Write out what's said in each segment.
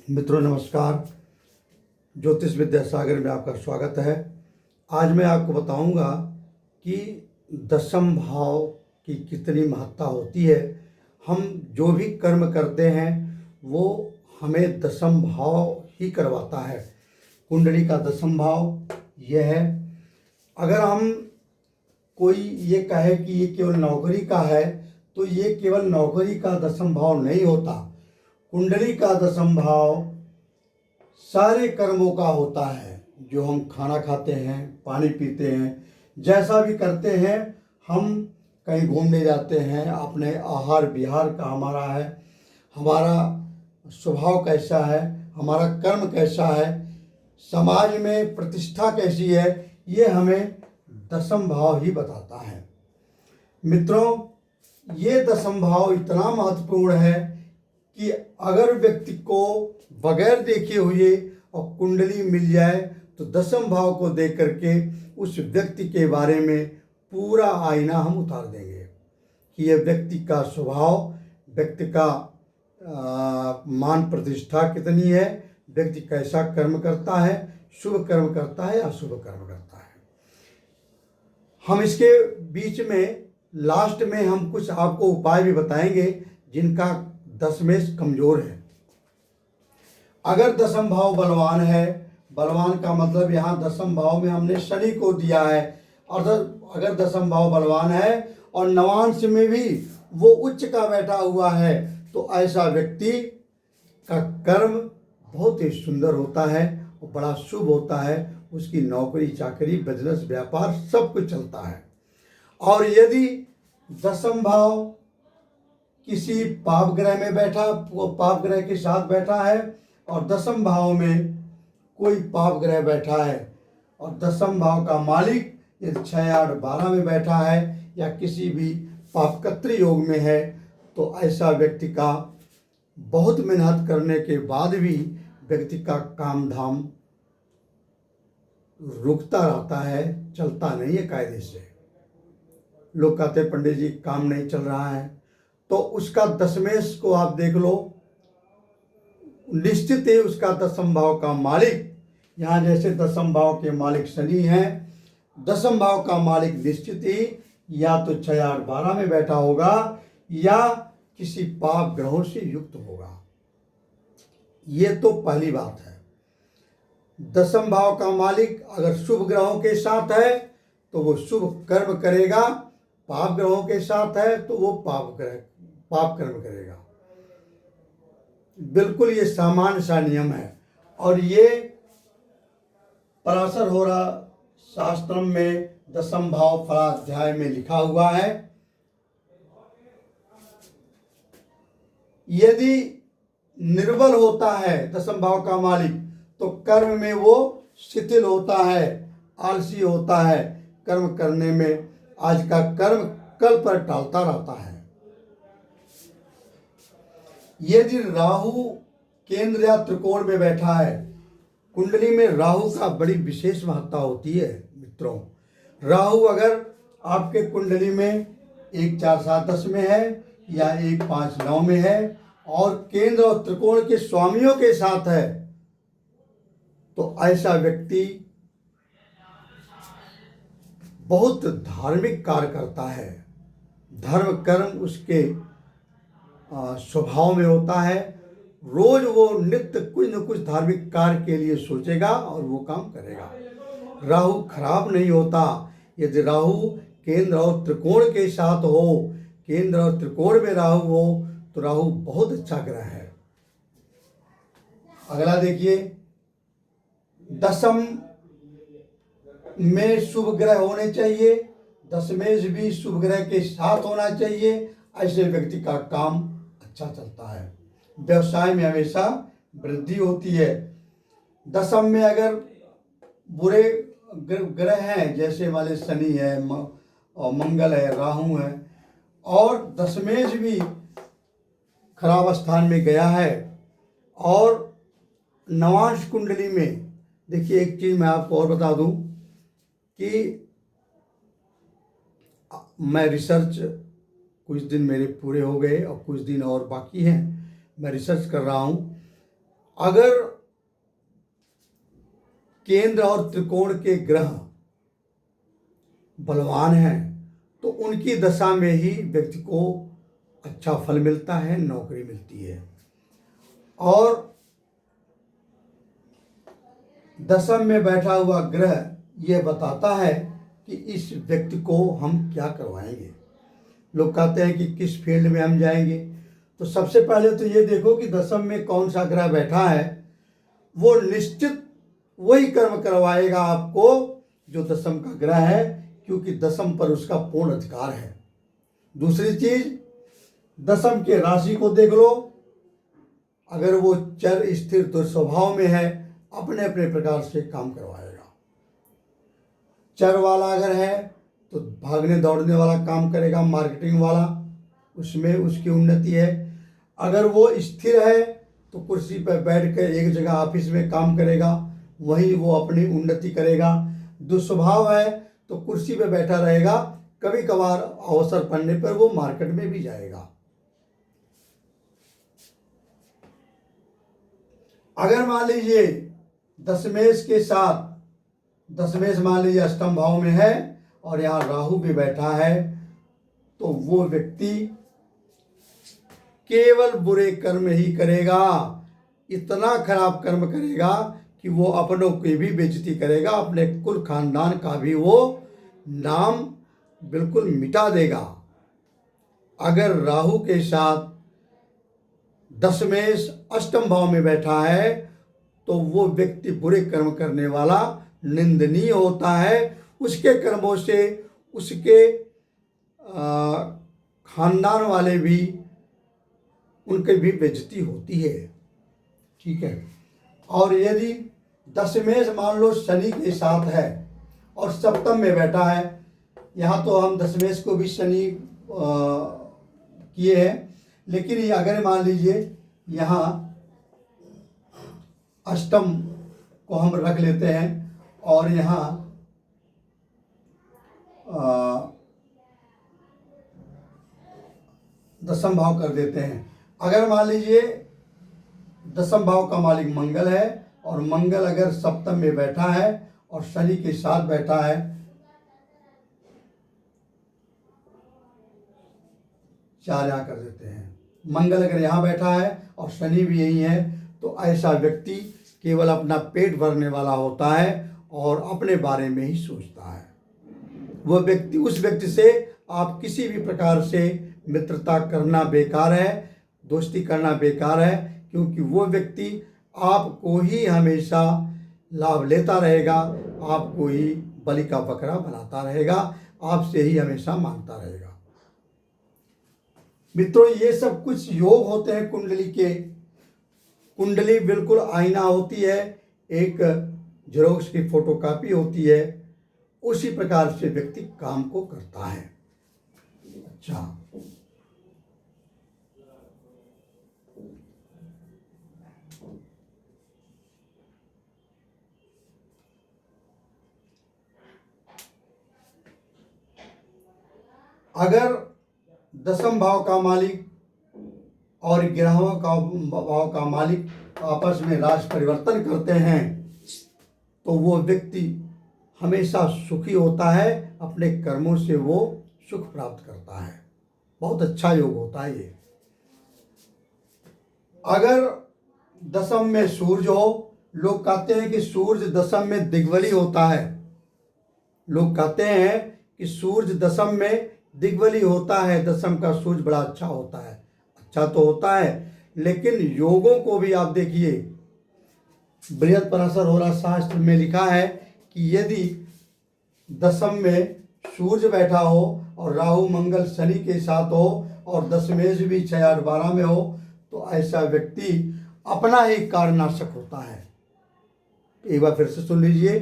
मित्रों नमस्कार। ज्योतिष विद्या सागर में आपका स्वागत है। आज मैं आपको बताऊंगा कि दशम भाव की कितनी महत्ता होती है। हम जो भी कर्म करते हैं वो हमें दशम भाव ही करवाता है। कुंडली का दशम भाव यह है। अगर हम कोई ये कहे कि ये केवल नौकरी का है तो ये केवल नौकरी का दशम भाव नहीं होता। कुंडली का दशम भाव सारे कर्मों का होता है। जो हम खाना खाते हैं, पानी पीते हैं, जैसा भी करते हैं, हम कहीं घूमने जाते हैं, अपने आहार विहार का हमारा है, हमारा स्वभाव कैसा है, हमारा कर्म कैसा है, समाज में प्रतिष्ठा कैसी है, ये हमें दशम भाव ही बताता है। मित्रों, ये दशम भाव इतना महत्वपूर्ण है कि अगर व्यक्ति को बगैर देखे हुए और कुंडली मिल जाए तो दशम भाव को देख करके उस व्यक्ति के बारे में पूरा आईना हम उतार देंगे कि यह व्यक्ति का स्वभाव, व्यक्ति का मान प्रतिष्ठा कितनी है, व्यक्ति कैसा कर्म करता है, शुभ कर्म करता है या अशुभ कर्म करता है। हम इसके बीच में लास्ट में हम कुछ आपको उपाय भी बताएंगे जिनका दशमेश कमजोर है। अगर दशम भाव बलवान है, बलवान का मतलब यहाँ दशम भाव में हमने शनि को दिया है, और अगर दशम भाव बलवान है और नवांश में भी वो उच्च का बैठा हुआ है तो ऐसा व्यक्ति का कर्म बहुत ही सुंदर होता है और बड़ा शुभ होता है। उसकी नौकरी चाकरी बिजनेस व्यापार सब कुछ चलता है। और यदि दशम भाव किसी पाप ग्रह में बैठा, वो पाप ग्रह के साथ बैठा है और दशम भाव में कोई पाप ग्रह बैठा है और दशम भाव का मालिक यदि 6, 8, 12 में बैठा है या किसी भी पापकत्री योग में है तो ऐसा व्यक्ति का बहुत मेहनत करने के बाद भी व्यक्ति का काम धाम रुकता रहता है, चलता नहीं है कायदे से। लोग कहते हैं पंडित जी काम नहीं चल रहा है, तो उसका दशमेश को आप देख लो। निश्चित ही उसका दशम भाव का मालिक, यहाँ जैसे दशम भाव के मालिक शनि हैं, दशम भाव का मालिक निश्चित ही या तो 6, 8, 12 में बैठा होगा या किसी पाप ग्रहों से युक्त होगा। ये तो पहली बात है। दशम भाव का मालिक अगर शुभ ग्रहों के साथ है तो वो शुभ कर्म करेगा, पाप ग्रहों के साथ है तो वो पाप कर्म करेगा। बिल्कुल ये सामान्य सा नियम है। और ये पराशर होरा शास्त्रम में दशम भाव फलाध्याय में लिखा हुआ है। यदि निर्बल होता है दशम भाव का मालिक तो कर्म में वो शिथिल होता है, आलसी होता है, कर्म करने में आज का कर्म कल पर टालता रहता है। यदि राहु केंद्र या त्रिकोण में बैठा है, कुंडली में राहु का बड़ी विशेष महत्ता होती है। मित्रों, राहु अगर आपके कुंडली में 1, 4, 7, 10 में है या 1, 5, 9 में है और केंद्र और त्रिकोण के स्वामियों के साथ है तो ऐसा व्यक्ति बहुत धार्मिक कार्य करता है। धर्म कर्म उसके स्वभाव में होता है। रोज वो नित्य कुछ न कुछ धार्मिक कार्य के लिए सोचेगा और वो काम करेगा। राहु खराब नहीं होता। यदि राहु केंद्र और त्रिकोण के साथ हो, केंद्र और त्रिकोण में राहु हो तो राहु बहुत अच्छा ग्रह है। अगला देखिए, दशम में शुभ ग्रह होने चाहिए, दशमेश भी शुभ ग्रह के साथ होना चाहिए। ऐसे व्यक्ति का काम अच्छा चलता है, व्यवसाय में हमेशा वृद्धि होती है। दशम में अगर बुरे ग्रह हैं जैसे वाले शनि है और मंगल है, राहु है और दशमेश भी खराब स्थान में गया है और नवांश कुंडली में, देखिए एक चीज मैं आपको और बता दूं कि मैं रिसर्च, कुछ दिन मेरे पूरे हो गए और कुछ दिन और बाकी हैं, मैं रिसर्च कर रहा हूं। अगर केंद्र और त्रिकोण के ग्रह बलवान हैं तो उनकी दशा में ही व्यक्ति को अच्छा फल मिलता है, नौकरी मिलती है। और दशम में बैठा हुआ ग्रह यह बताता है कि इस व्यक्ति को हम क्या करवाएंगे। लोग कहते हैं कि किस फील्ड में हम जाएंगे, तो सबसे पहले तो ये देखो कि दशम में कौन सा ग्रह बैठा है। वो निश्चित वही कर्म करवाएगा आपको जो दशम का ग्रह है, क्योंकि दशम पर उसका पूर्ण अधिकार है। दूसरी चीज, दशम के राशि को देख लो। अगर वो चर स्थिर दुर्स्वभाव में है, अपने अपने प्रकार से काम करवाएगा। चर वाला अगर है तो भागने दौड़ने वाला काम करेगा, मार्केटिंग वाला, उसमें उसकी उन्नति है। अगर वो स्थिर है तो कुर्सी पर बैठ कर एक जगह ऑफिस में काम करेगा, वहीं वो अपनी उन्नति करेगा। दुस्वभाव है तो कुर्सी पर बैठा रहेगा, कभी कभार अवसर पड़ने पर वो मार्केट में भी जाएगा। अगर मान लीजिए दशमेश के साथ, दशमेश मान लीजिए अष्टम भाव में है और यहाँ राहु भी बैठा है, तो वो व्यक्ति केवल बुरे कर्म ही करेगा। इतना खराब कर्म करेगा कि वो अपनों की भी बेइज्जती करेगा, अपने कुल खानदान का भी वो नाम बिल्कुल मिटा देगा। अगर राहु के साथ दशमेश अष्टम भाव में बैठा है तो वो व्यक्ति बुरे कर्म करने वाला, निंदनीय होता है। उसके कर्मों से उसके खानदान वाले भी, उनके भी बेइज्जती होती है। ठीक है। और यदि दशमेश मान लो शनि के साथ है और सप्तम में बैठा है, यहाँ तो हम दशमेश को भी शनि किए हैं, लेकिन ये अगर मान लीजिए यहाँ अष्टम को हम रख लेते हैं और यहाँ दशम भाव कर देते हैं। अगर मान लीजिए दशम भाव का मालिक मंगल है और मंगल अगर सप्तम में बैठा है और शनि के साथ बैठा है, चार यहाँ कर देते हैं। मंगल अगर यहाँ बैठा है और शनि भी यही है, तो ऐसा व्यक्ति केवल अपना पेट भरने वाला होता है और अपने बारे में ही सोचता है। वह व्यक्ति, उस व्यक्ति से आप किसी भी प्रकार से मित्रता करना बेकार है, दोस्ती करना बेकार है, क्योंकि वो व्यक्ति आपको ही हमेशा लाभ लेता रहेगा, आपको ही बलि का बकरा बनाता रहेगा, आपसे ही हमेशा मांगता रहेगा। मित्रों, ये सब कुछ योग होते हैं कुंडली के। कुंडली बिल्कुल आईना होती है, एक जेरोक्स की फोटोकॉपी होती है, उसी प्रकार से व्यक्ति काम को करता है। अच्छा, अगर दशम भाव का मालिक और 11वां भाव का मालिक आपस में राशि परिवर्तन करते हैं तो वो व्यक्ति हमेशा सुखी होता है, अपने कर्मों से वो सुख प्राप्त करता है। बहुत अच्छा योग होता है ये। अगर दशम में सूर्य हो, लोग कहते हैं कि सूर्य दशम में दिग्बली होता है। लोग कहते हैं कि सूर्य दशम में दिग्बली होता है, दशम का सूर्य बड़ा अच्छा होता है। अच्छा तो होता है, लेकिन योगों को भी आप देखिए, बृहत्पराशर होरा शास्त्र में लिखा है कि यदि दशम में सूर्य बैठा हो और राहु मंगल शनि के साथ हो और दशमेश भी 6, 8, 12 में हो, तो ऐसा व्यक्ति अपना ही कारनाशक होता है। एक बार फिर से सुन लीजिए।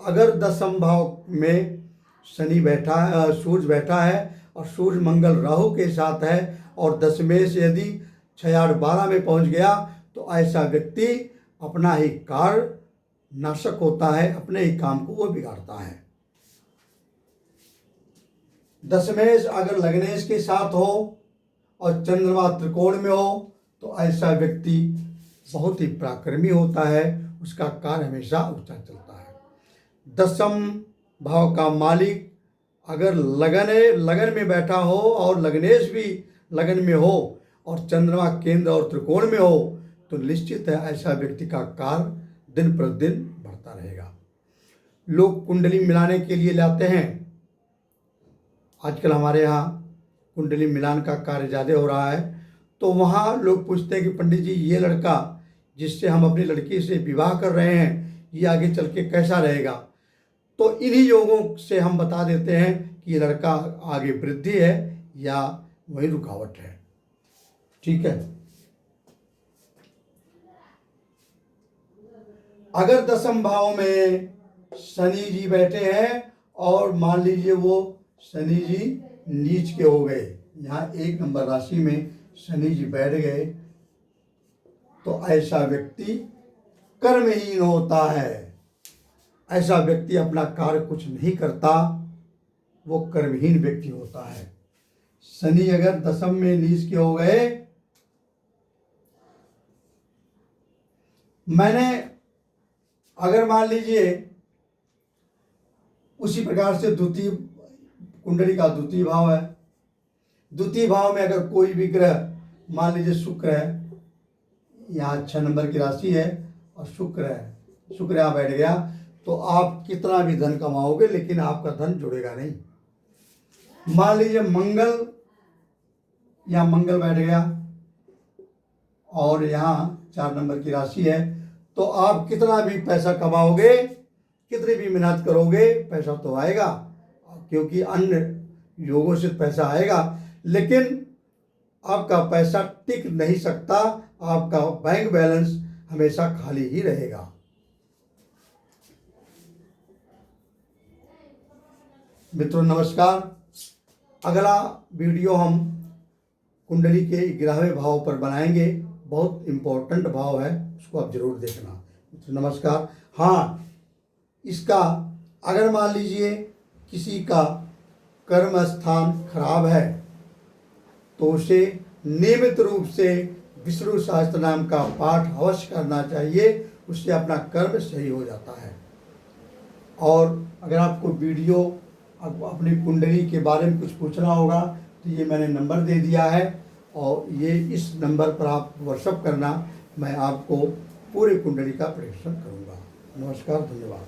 अगर दशम भाव में शनि बैठा है, सूर्य बैठा है और सूर्य मंगल राहु के साथ है और दशमेश यदि 6, 8, 12 में पहुंच गया, तो ऐसा व्यक्ति अपना ही कारनाशक होता है, अपने ही काम को वो बिगाड़ता है। दशमेश अगर लग्नेश के साथ हो और चंद्रमा त्रिकोण में हो, तो ऐसा व्यक्ति बहुत ही पराक्रमी होता है, उसका कार्य हमेशा ऊंचा चलता है। दसम भाव का मालिक अगर लगन में बैठा हो और लग्नेश भी लगन में हो और चंद्रमा केंद्र और त्रिकोण में हो तो निश्चित है ऐसा व्यक्ति का कार्य दिन प्रतिदिन बढ़ता रहेगा। लोग कुंडली मिलाने के लिए लाते हैं। आजकल हमारे यहाँ कुंडली मिलान का कार्य ज़्यादा हो रहा है, तो वहाँ लोग पूछते हैं कि पंडित जी ये लड़का जिससे हम अपनी लड़की से विवाह कर रहे हैं ये आगे चल के कैसा रहेगा। तो इन्हीं योगों से हम बता देते हैं कि ये लड़का आगे वृद्धि है या वही रुकावट है। ठीक है। अगर दसम भाव में शनि जी बैठे हैं और मान लीजिए वो शनि जी नीच के हो गए, यहाँ 1 नंबर राशि में शनि जी बैठ गए, तो ऐसा व्यक्ति कर्महीन होता है। ऐसा व्यक्ति अपना कार्य कुछ नहीं करता, वो कर्महीन व्यक्ति होता है। शनि अगर दसम में नीच के हो गए, मैंने अगर मान लीजिए उसी प्रकार से द्वितीय कुंडली का द्वितीय भाव है, द्वितीय भाव में अगर कोई भी ग्रह मान लीजिए शुक्र है, यहाँ 6 नंबर की राशि है और शुक्र है, शुक्र यहाँ बैठ गया, तो आप कितना भी धन कमाओगे लेकिन आपका धन जुड़ेगा नहीं। मान लीजिए मंगल, यहाँ मंगल बैठ गया और यहाँ 4 नंबर की राशि है, तो आप कितना भी पैसा कमाओगे, कितनी भी मेहनत करोगे, पैसा तो आएगा, क्योंकि अन्य योगों से पैसा आएगा, लेकिन आपका पैसा टिक नहीं सकता, आपका बैंक बैलेंस हमेशा खाली ही रहेगा। मित्रों नमस्कार। अगला वीडियो हम कुंडली के 11वें भाव पर बनाएंगे, बहुत इम्पोर्टेंट भाव है, उसको आप जरूर देखना। मित्रों नमस्कार। हाँ, इसका अगर मान लीजिए किसी का कर्म स्थान खराब है तो उसे नियमित रूप से विष्णु सहस्त्र नाम का पाठ अवश्य करना चाहिए, उससे अपना कर्म सही हो जाता है। और अगर आपको वीडियो अपनी कुंडली के बारे में कुछ पूछना होगा तो ये मैंने नंबर दे दिया है, और ये इस नंबर पर आप व्हाट्सएप करना, मैं आपको पूरी कुंडली का परीक्षण करूँगा। नमस्कार, धन्यवाद।